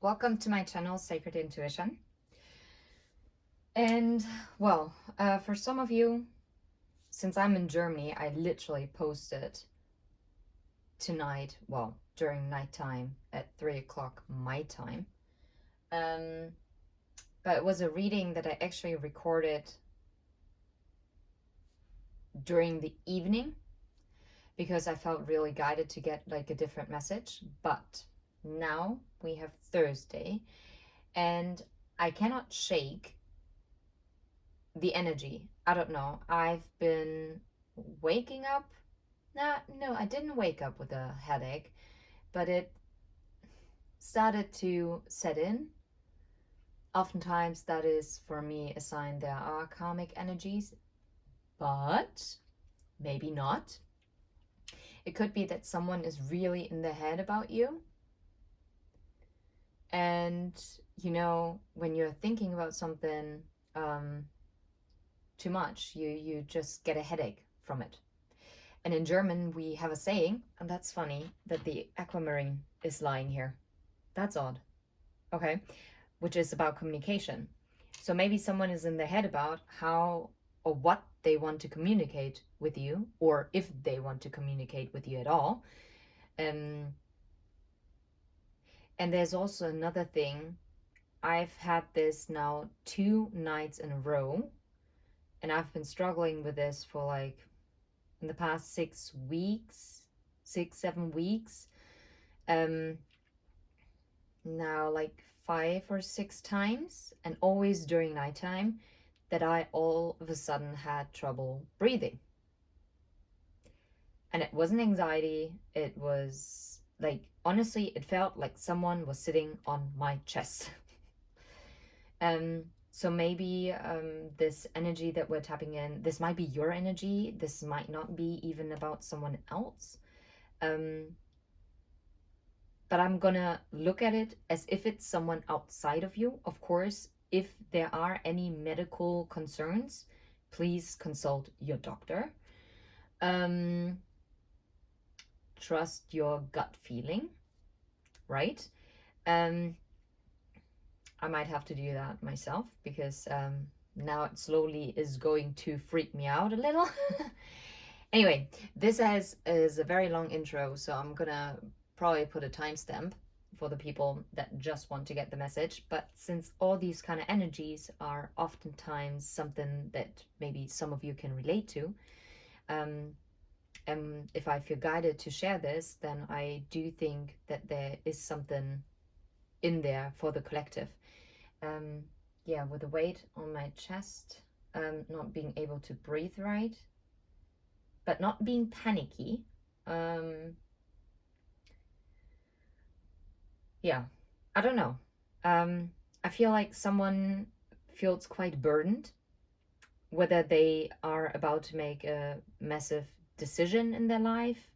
Welcome to my channel, Sacred Intuition. And well, for some of you, since I'm in Germany, I literally posted tonight, well, during nighttime at 3 o'clock my time. But it was a reading that I actually recorded during the evening because I felt really guided to get like a different message. But now we have Thursday and I cannot shake the energy. I don't know. I've been waking up. No, I didn't wake up with a headache, but it started to set in. Oftentimes, that is for me a sign there are karmic energies, but maybe not. It could be that someone is really in their head about you. And, you know, when you're thinking about something too much, you just get a headache from it. And in German, we have a saying, and that's funny, that the aquamarine is lying here. That's odd. Okay. Which is about communication. So maybe someone is in their head about how or what they want to communicate with you, or if they want to communicate with you at all. And there's also another thing. I've had this now 2 nights in a row, and I've been struggling with this for like in the past 6 weeks, 7 weeks. Now like 5 or 6 times, and always during nighttime, that I all of a sudden had trouble breathing. And it wasn't anxiety, it was like, honestly, it felt like someone was sitting on my chest. So maybe this energy that we're tapping in, this might be your energy, this might not be even about someone else. But I'm gonna look at it as if it's someone outside of you. Of course, if there are any medical concerns, please consult your doctor. Trust your gut feeling, right? I might have to do that myself because now it slowly is going to freak me out a little. Anyway, this is a very long intro, so I'm gonna probably put a timestamp for the people that just want to get the message. But since all these kind of energies are oftentimes something that maybe some of you can relate to, if I feel guided to share this, then I do think that there is something in there for the collective. Yeah, with the weight on my chest, not being able to breathe right, but not being panicky. Yeah, I don't know. I feel like someone feels quite burdened, whether they are about to make a massive decision in their life.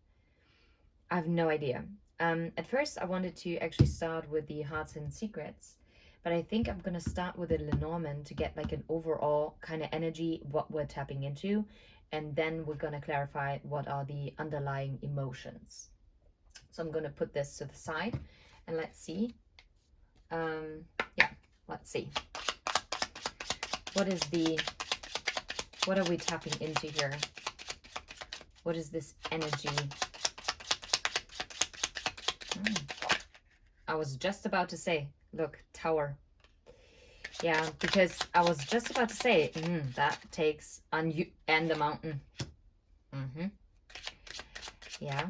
I have no idea. At first, I wanted to actually start with the hearts and secrets, but I think I'm gonna start with the Lenormand to get like an overall kind of energy, what we're tapping into, and then we're gonna clarify what are the underlying emotions. So I'm gonna put this to the side and let's see. Yeah, let's see. What are we tapping into here? What is this energy? I was just about to say, look, Tower. Yeah, because I was just about to say, that takes on you and the mountain. Yeah.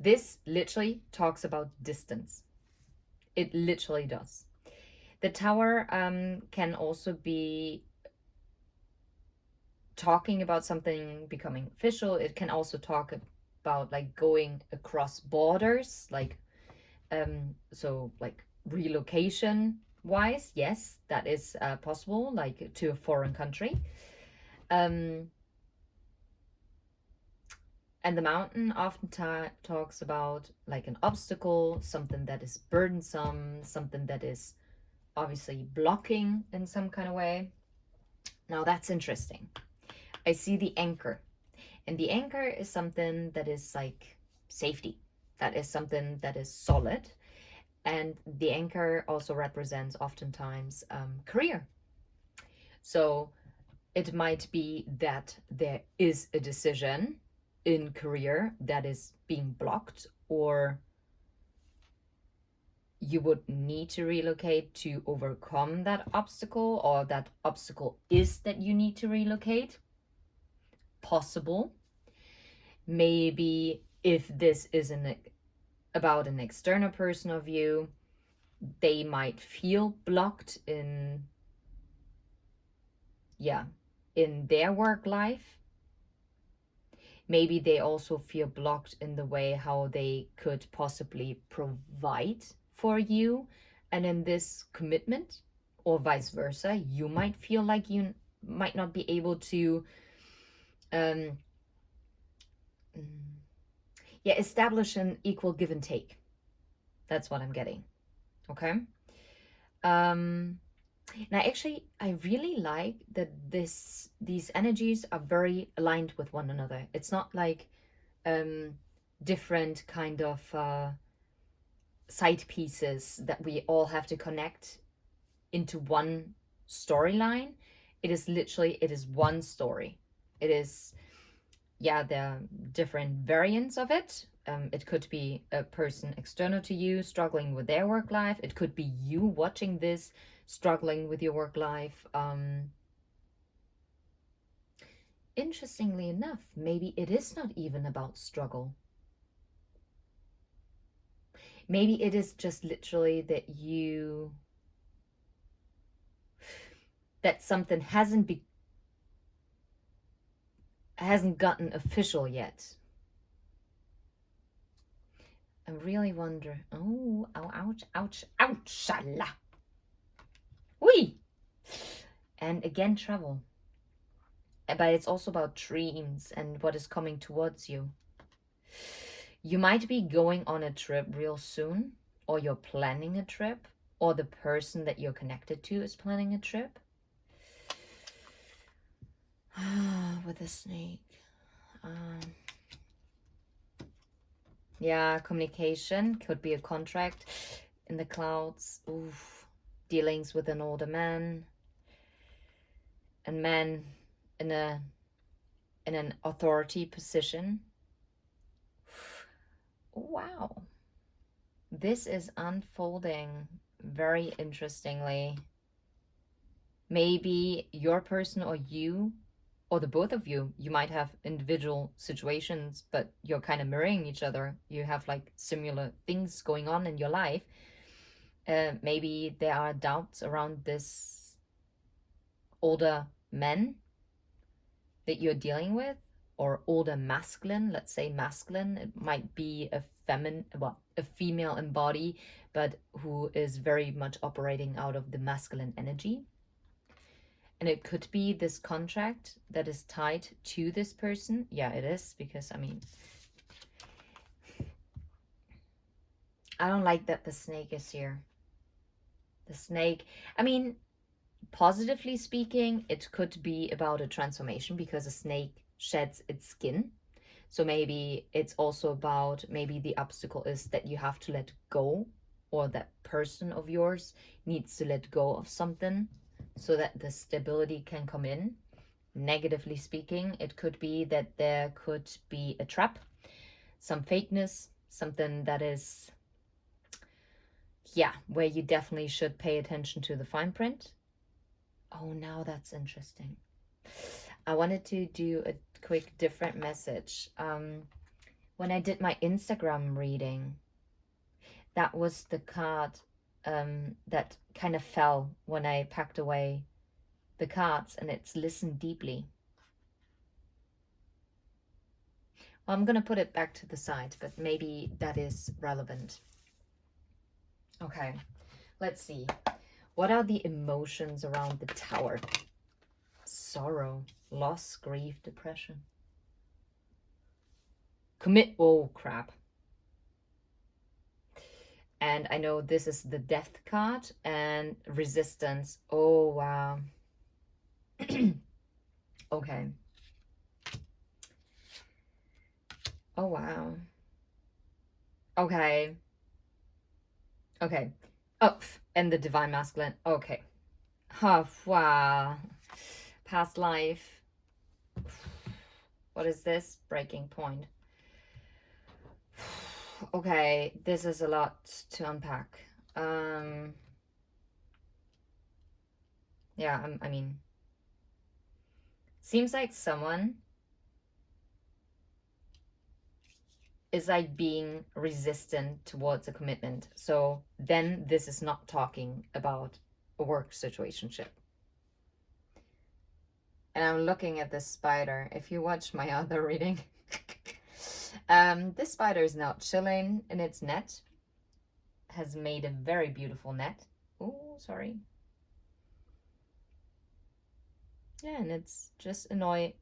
This literally talks about distance. It literally does. The Tower can also be talking about something becoming official. It can also talk about like going across borders, like so like relocation wise. Yes, that is possible, like to a foreign country. And the mountain often talks about like an obstacle, something that is burdensome, something that is obviously blocking in some kind of way. Now that's interesting. I see the anchor, and the anchor is something that is like safety. That is something that is solid. And the anchor also represents oftentimes career. So it might be that there is a decision in career that is being blocked, or you would need to relocate to overcome that obstacle, or that obstacle is that you need to relocate. Possible. Maybe if this is about an external person of you, they might feel blocked in, yeah, in their work life. Maybe they also feel blocked in the way how they could possibly provide for you and in this commitment, or vice versa. You might feel like you might not be able to um yeah, establish an equal give and take. That's what I'm getting. Okay. um Now, actually, I really like that these energies are very aligned with one another. It's not like different kind of side pieces that we all have to connect into one storyline. It is literally, it is one story. It is, yeah, there are different variants of it. It could be a person external to you struggling with their work life. It could be you watching this, struggling with your work life. Interestingly enough, maybe it is not even about struggle. Maybe it is just literally that something hasn't gotten official yet. I really wonder. Oh, ow, ouch, ouch, ouch, la. Whee! And again, travel. But it's also about dreams and what is coming towards you. You might be going on a trip real soon, or you're planning a trip, or the person that you're connected to is planning a trip. With a snake. Yeah, communication could be a contract in the clouds. Oof. Dealings with an older man, and man in an authority position. Wow. This is unfolding very interestingly. Maybe your person or you, or the both of you, you might have individual situations, but you're kind of mirroring each other. You have like similar things going on in your life. Maybe there are doubts around this older men that you're dealing with, or older masculine. Let's say masculine. It might be a female embody, but who is very much operating out of the masculine energy. And it could be this contract that is tied to this person. Yeah, it is, because I mean, I don't like that the snake is here. The snake, I mean, positively speaking, it could be about a transformation because a snake sheds its skin. So maybe it's also about, maybe the obstacle is that you have to let go, or that person of yours needs to let go of something so that the stability can come in. Negatively speaking, it could be that there could be a trap, some fakeness, something that is, yeah, where you definitely should pay attention to the fine print. Oh, now that's interesting. I wanted to do a quick different message. When I did my Instagram reading, that was the card that kind of fell when I packed away the cards, and it's listen deeply. Well, I'm going to put it back to the side, but maybe that is relevant. Okay, let's see. What are the emotions around the Tower? Sorrow, loss, grief, depression. Oh, crap. And I know this is the Death card and resistance. Oh, wow. Okay. Oh, wow. Okay. Okay. Oh, and the divine masculine. Okay. Wow. Past life. What is this? Breaking point. Okay, this is a lot to unpack. Yeah, I mean, seems like someone is like being resistant towards a commitment. So then this is not talking about a work situationship. And I'm looking at this spider. If you watch my other reading, this spider is now chilling in its net. Has made a very beautiful net. Oh, sorry. Yeah, and it's just annoying.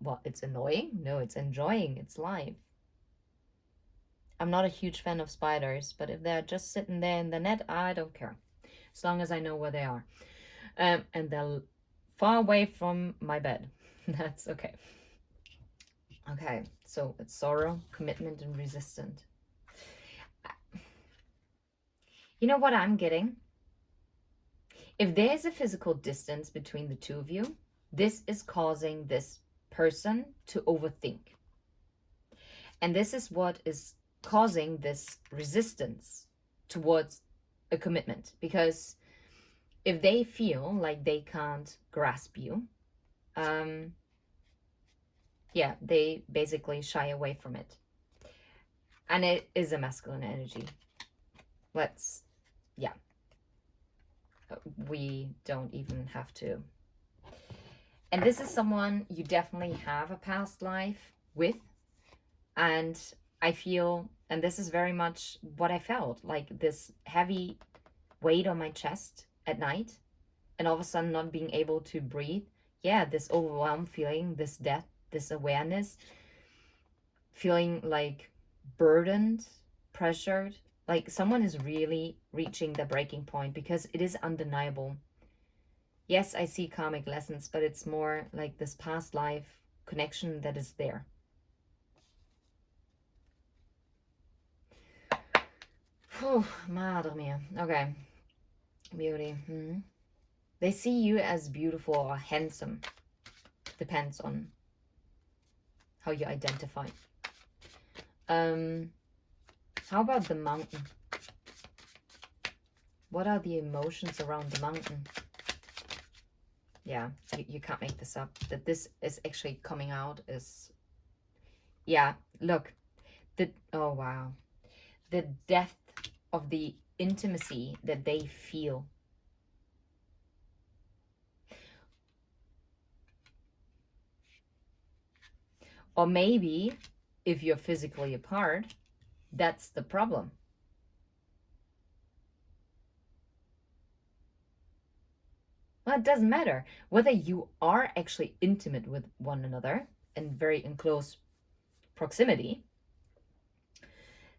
Well, it's annoying? No, it's enjoying its life. I'm not a huge fan of spiders, but if they're just sitting there in the net, I don't care. As long as I know where they are. And they're far away from my bed. That's okay. Okay, so it's sorrow, commitment, and resistance. You know what I'm getting? If there's a physical distance between the two of you, this is causing this person to overthink. And this is what is causing this resistance towards a commitment. Because if they feel like they can't grasp you, yeah, they basically shy away from it. And it is a masculine energy. Yeah. We don't even have to. And this is someone you definitely have a past life with. And I feel, and this is very much what I felt, like this heavy weight on my chest at night, and all of a sudden not being able to breathe. Yeah, this overwhelmed feeling, this death, this awareness, feeling like burdened, pressured, like someone is really reaching the breaking point, because it is undeniable. Yes, I see karmic lessons, but it's more like this past life connection that is there. Oh, madre mia. Okay. Beauty. They see you as beautiful or handsome. Depends on how you identify. How about the mountain? What are the emotions around the mountain? Yeah, you can't make this up. That this is actually coming out is... Yeah, look. Oh, wow. The depth of the intimacy that they feel. Or maybe, if you're physically apart, that's the problem. Well, it doesn't matter whether you are actually intimate with one another and very in close proximity.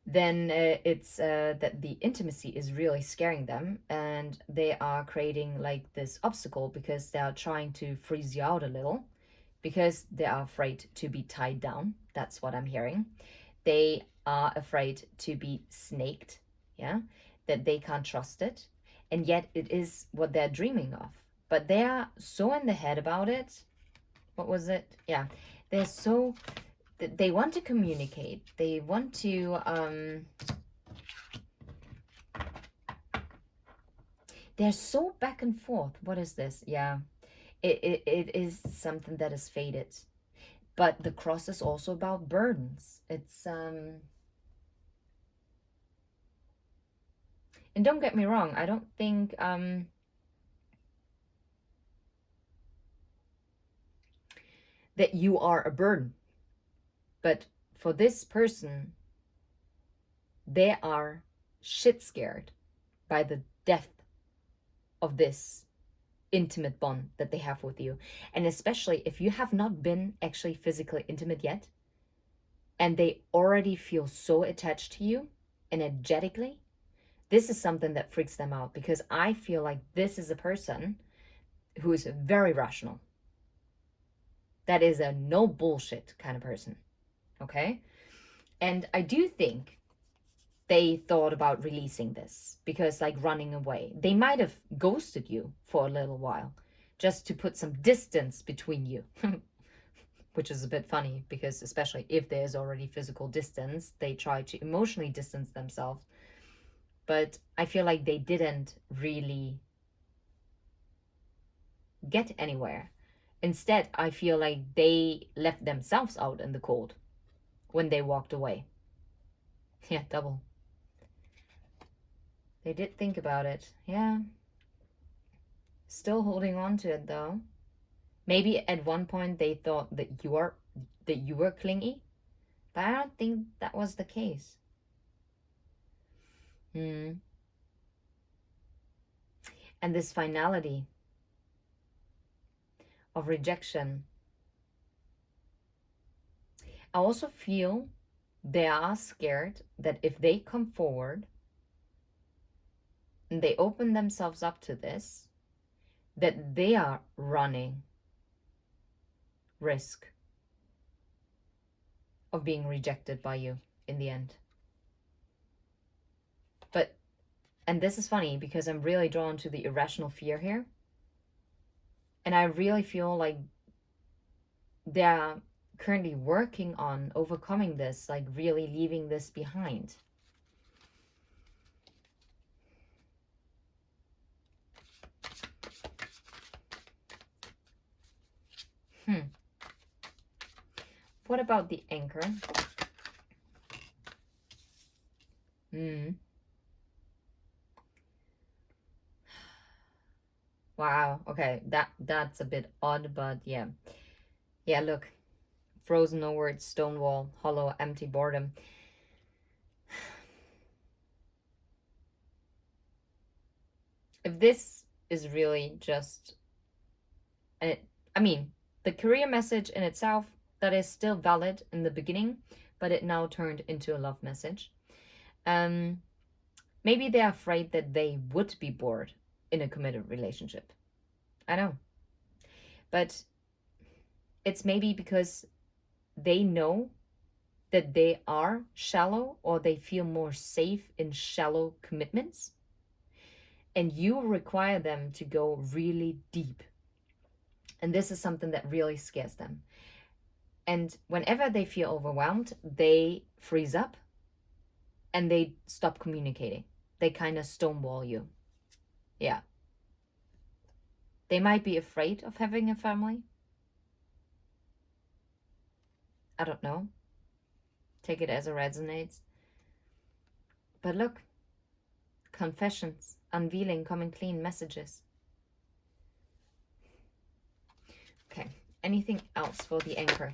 Then it's that the intimacy is really scaring them, and they are creating like this obstacle because they are trying to freeze you out a little, because they are afraid to be tied down. That's what I'm hearing. They are afraid to be snaked, yeah, that they can't trust it, and yet it is what they're dreaming of. But they are so in the head about it. What was it? Yeah, they're so... They want to communicate. They want to they're so back and forth. What is this? Yeah, it is something that is faded. But the cross is also about burdens. It's and don't get me wrong, I don't think that you are a burden. But for this person, they are shit scared by the depth of this intimate bond that they have with you. And especially if you have not been actually physically intimate yet, and they already feel so attached to you energetically, this is something that freaks them out, because I feel like this is a person who is very rational. That is a no bullshit kind of person. Okay? And I do think they thought about releasing this, because like running away, they might have ghosted you for a little while just to put some distance between you. Which is a bit funny, because especially if there's already physical distance, they try to emotionally distance themselves. But I feel like they didn't really get anywhere. Instead, I feel like they left themselves out in the cold when they walked away. Yeah, double. They did think about it. Yeah. Still holding on to it though. Maybe at one point they thought that you were clingy, but I don't think that was the case. And this finality of rejection, I also feel they are scared that if they come forward and they open themselves up to this, that they are running risk of being rejected by you in the end. But, and this is funny because I'm really drawn to the irrational fear here. And I really feel like they're currently working on overcoming this, like really leaving this behind. What about the anchor? Wow, okay, that's a bit odd, but yeah. Yeah, look. Frozen, no words, stone wall, hollow, empty boredom. If this is really just, I mean, the career message in itself, that is still valid in the beginning, but it now turned into a love message. Maybe they're afraid that they would be bored in a committed relationship. I know. But it's maybe because they know that they are shallow, or they feel more safe in shallow commitments. And you require them to go really deep. And this is something that really scares them. And whenever they feel overwhelmed, they freeze up and they stop communicating. They kind of stonewall you. Yeah. They might be afraid of having a family. I don't know. Take it as it resonates. But look, confessions, unveiling, coming clean, messages. Okay, anything else for the anchor?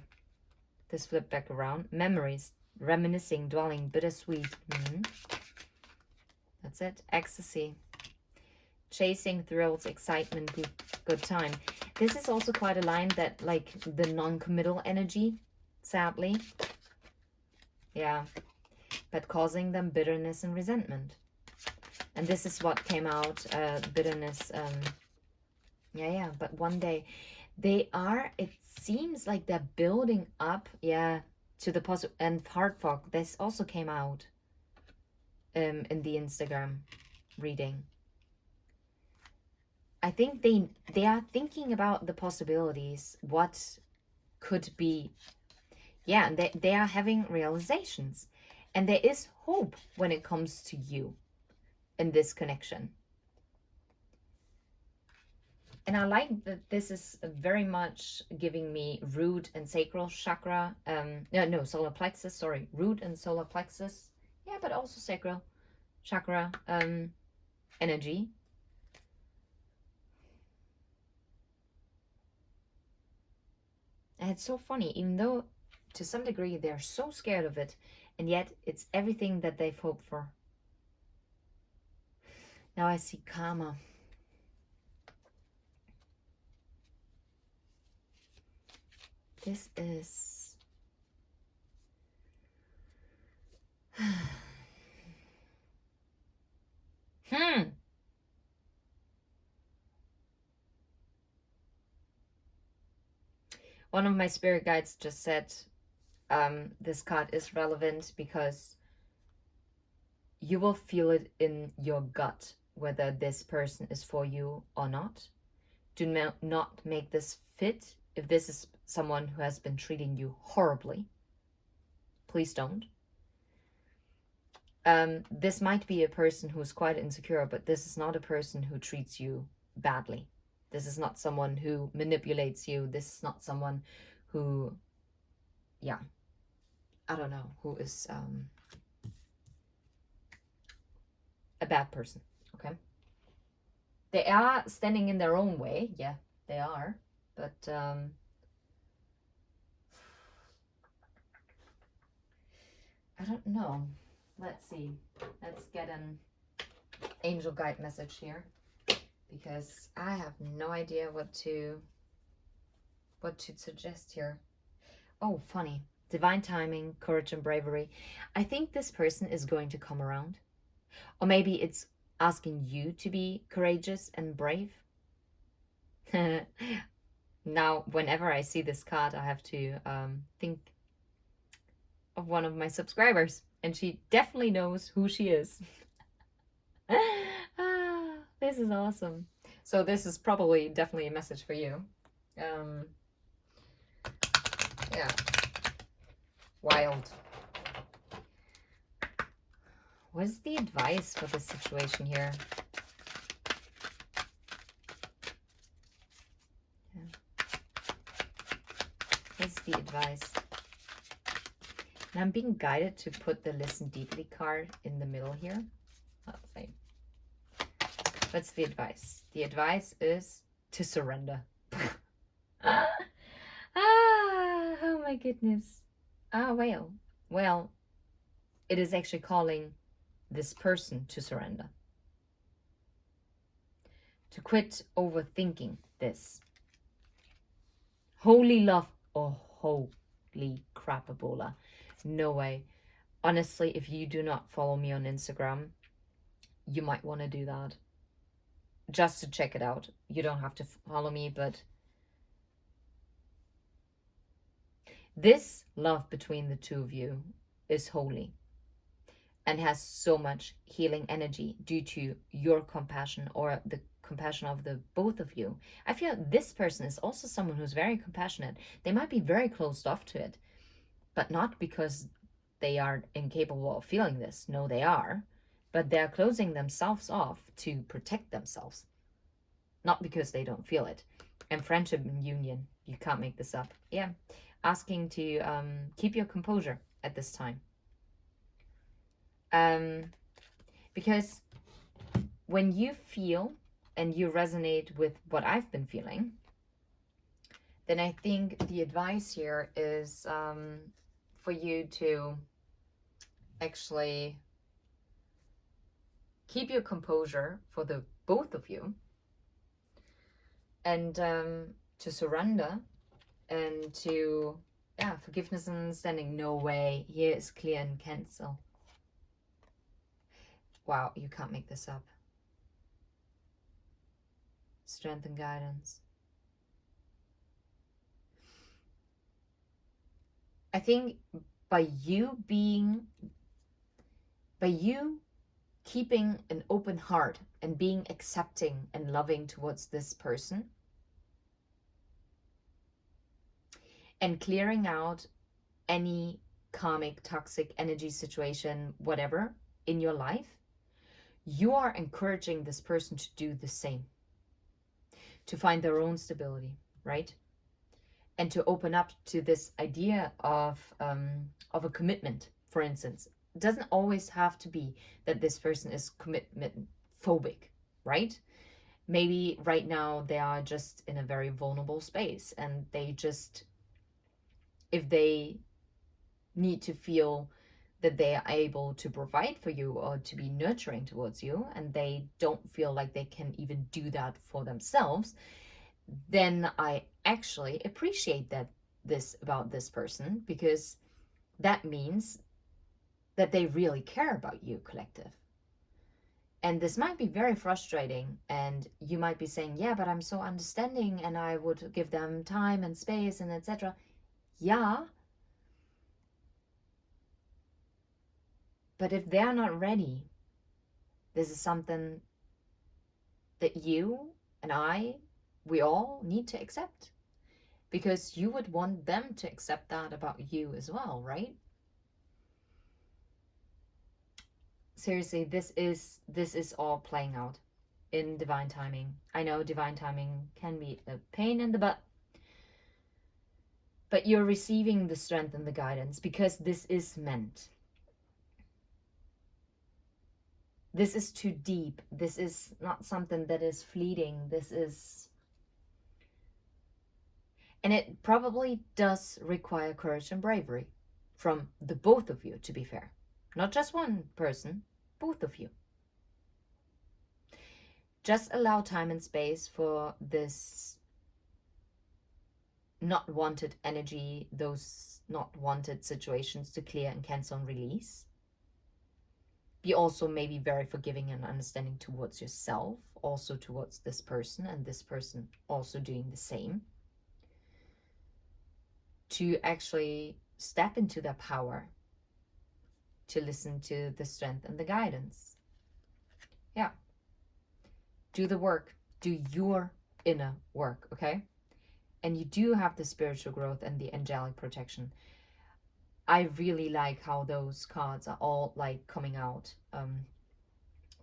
This flip back around. Memories, reminiscing, dwelling, bittersweet. That's it. Ecstasy. Chasing, thrills, excitement, good time. This is also quite a line that, like, the non-committal energy, sadly. Yeah. But causing them bitterness and resentment. And this is what came out, bitterness. Yeah, but one day they are, it seems like they're building up, to the positive. And heart fog, this also came out in the Instagram reading. I think they are thinking about the possibilities, what could be. Yeah, and they are having realizations. And there is hope when it comes to you in this connection. And I like that this is very much giving me root and sacral chakra. No, solar plexus, sorry. Root and solar plexus. Yeah, but also sacral chakra energy. And it's so funny, even though to some degree they're so scared of it, and yet it's everything that they've hoped for. Now I see karma. This is One of my spirit guides just said this card is relevant because you will feel it in your gut whether this person is for you or not. Do not make this fit. If this is someone who has been treating you horribly, please don't. This might be a person who's quite insecure, but this is not a person who treats you badly. This is not someone who manipulates you. This is not someone who, yeah, I don't know, who is a bad person, okay? They are standing in their own way. Yeah, they are. But I don't know. Let's see. Let's get an angel guide message here, because I have no idea what to suggest here. Oh, funny. Divine timing, courage and bravery. I think this person is going to come around. Or maybe it's asking you to be courageous and brave. Now, whenever I see this card, I have to think of one of my subscribers. And she definitely knows who she is. This is awesome. So this is probably definitely a message for you. Yeah. Wild. What is the advice for this situation here? Yeah. What's the advice? And I'm being guided to put the Listen Deeply card in the middle here. Oh, same. What's the advice? The advice is to surrender. Oh my goodness. Well, it is actually calling this person to surrender. To quit overthinking this. Holy love. Oh, holy crapabola. No way. Honestly, if you do not follow me on Instagram, you might want to do that. Just to check it out. You don't have to follow me, but this love between the two of you is holy and has so much healing energy due to your compassion, or the compassion of the both of you. I feel this person is also someone who's very compassionate. They might be very closed off to it, but not because they are incapable of feeling this. No, they are. But they're closing themselves off to protect themselves. Not because they don't feel it. And friendship and union, you can't make this up. Yeah. Asking to keep your composure at this time. Because when you feel and you resonate with what I've been feeling, then I think the advice here is for you to actually keep your composure for the both of you, and to surrender, and to, yeah, forgiveness and understanding. No way. Here is clear and cancel. Wow, you can't make this up. Strength and guidance. I think by you keeping an open heart and being accepting and loving towards this person, and clearing out any karmic, toxic energy situation, whatever, in your life, you are encouraging this person to do the same, to find their own stability, right? And to open up to this idea of a commitment, for instance. It doesn't always have to be that this person is commitment phobic, right? Maybe right now they are just in a very vulnerable space, and they just, if they need to feel that they are able to provide for you or to be nurturing towards you, and they don't feel like they can even do that for themselves, then I actually appreciate this about this person, because that means that they really care about you, collective. And this might be very frustrating, and you might be saying, yeah, but I'm so understanding and I would give them time and space and etc. Yeah, but if they're not ready This is something that you and we all need to accept, because you would want them to accept that about you as well, right? Seriously, this is all playing out in divine timing. I know divine timing can be a pain in the butt, but you're receiving the strength and the guidance because this is meant. This is too deep. This is not something that is fleeting. This is, and it probably does require courage and bravery from the both of you, to be fair. Not just one person, both of you. Just allow time and space for this not wanted energy, those not wanted situations to clear and cancel and release. Be also maybe very forgiving and understanding towards yourself, also towards this person, and this person also doing the same. To actually step into their power, to listen to the strength and the guidance. Yeah. Do the work. Do your inner work, okay? And you do have the spiritual growth and the angelic protection. I really like how those cards are all like coming out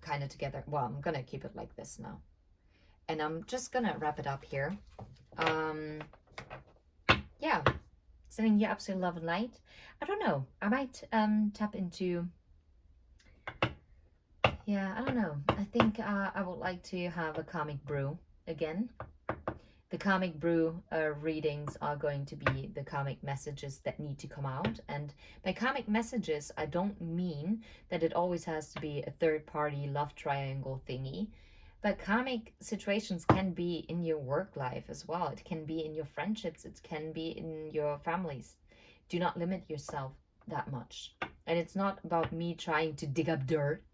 kind of together. Well, I'm gonna keep it like this now. And I'm just gonna wrap it up here. Yeah. Sending you absolute love and light. I don't know. I might tap into... Yeah, I don't know. I think I would like to have a karmic brew again. The karmic brew readings are going to be the karmic messages that need to come out. And by karmic messages, I don't mean that it always has to be a third-party love triangle thingy. But karmic situations can be in your work life as well. It can be in your friendships. It can be in your families. Do not limit yourself that much. And it's not about me trying to dig up dirt.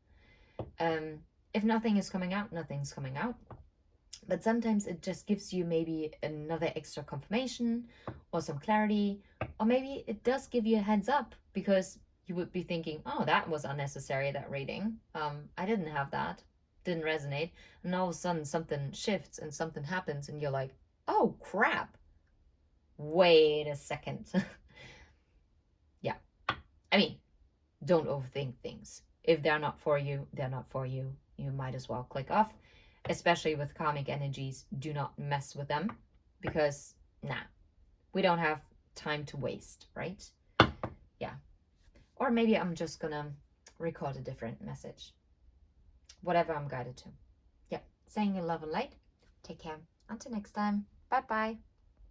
If nothing is coming out, nothing's coming out. But sometimes it just gives you maybe another extra confirmation or some clarity, or maybe it does give you a heads up, because you would be thinking, oh, that was unnecessary, that reading. I didn't have that, didn't resonate. And all of a sudden something shifts and something happens and you're like, oh crap, wait a second. Yeah, I mean, don't overthink things. If they're not for you, they're not for you. You might as well click off. Especially with karmic energies, do not mess with them, because we don't have time to waste, right? Yeah. Or maybe I'm just gonna record a different message. Whatever I'm guided to. Yeah. Saying you love and light. Take care. Until next time. Bye bye.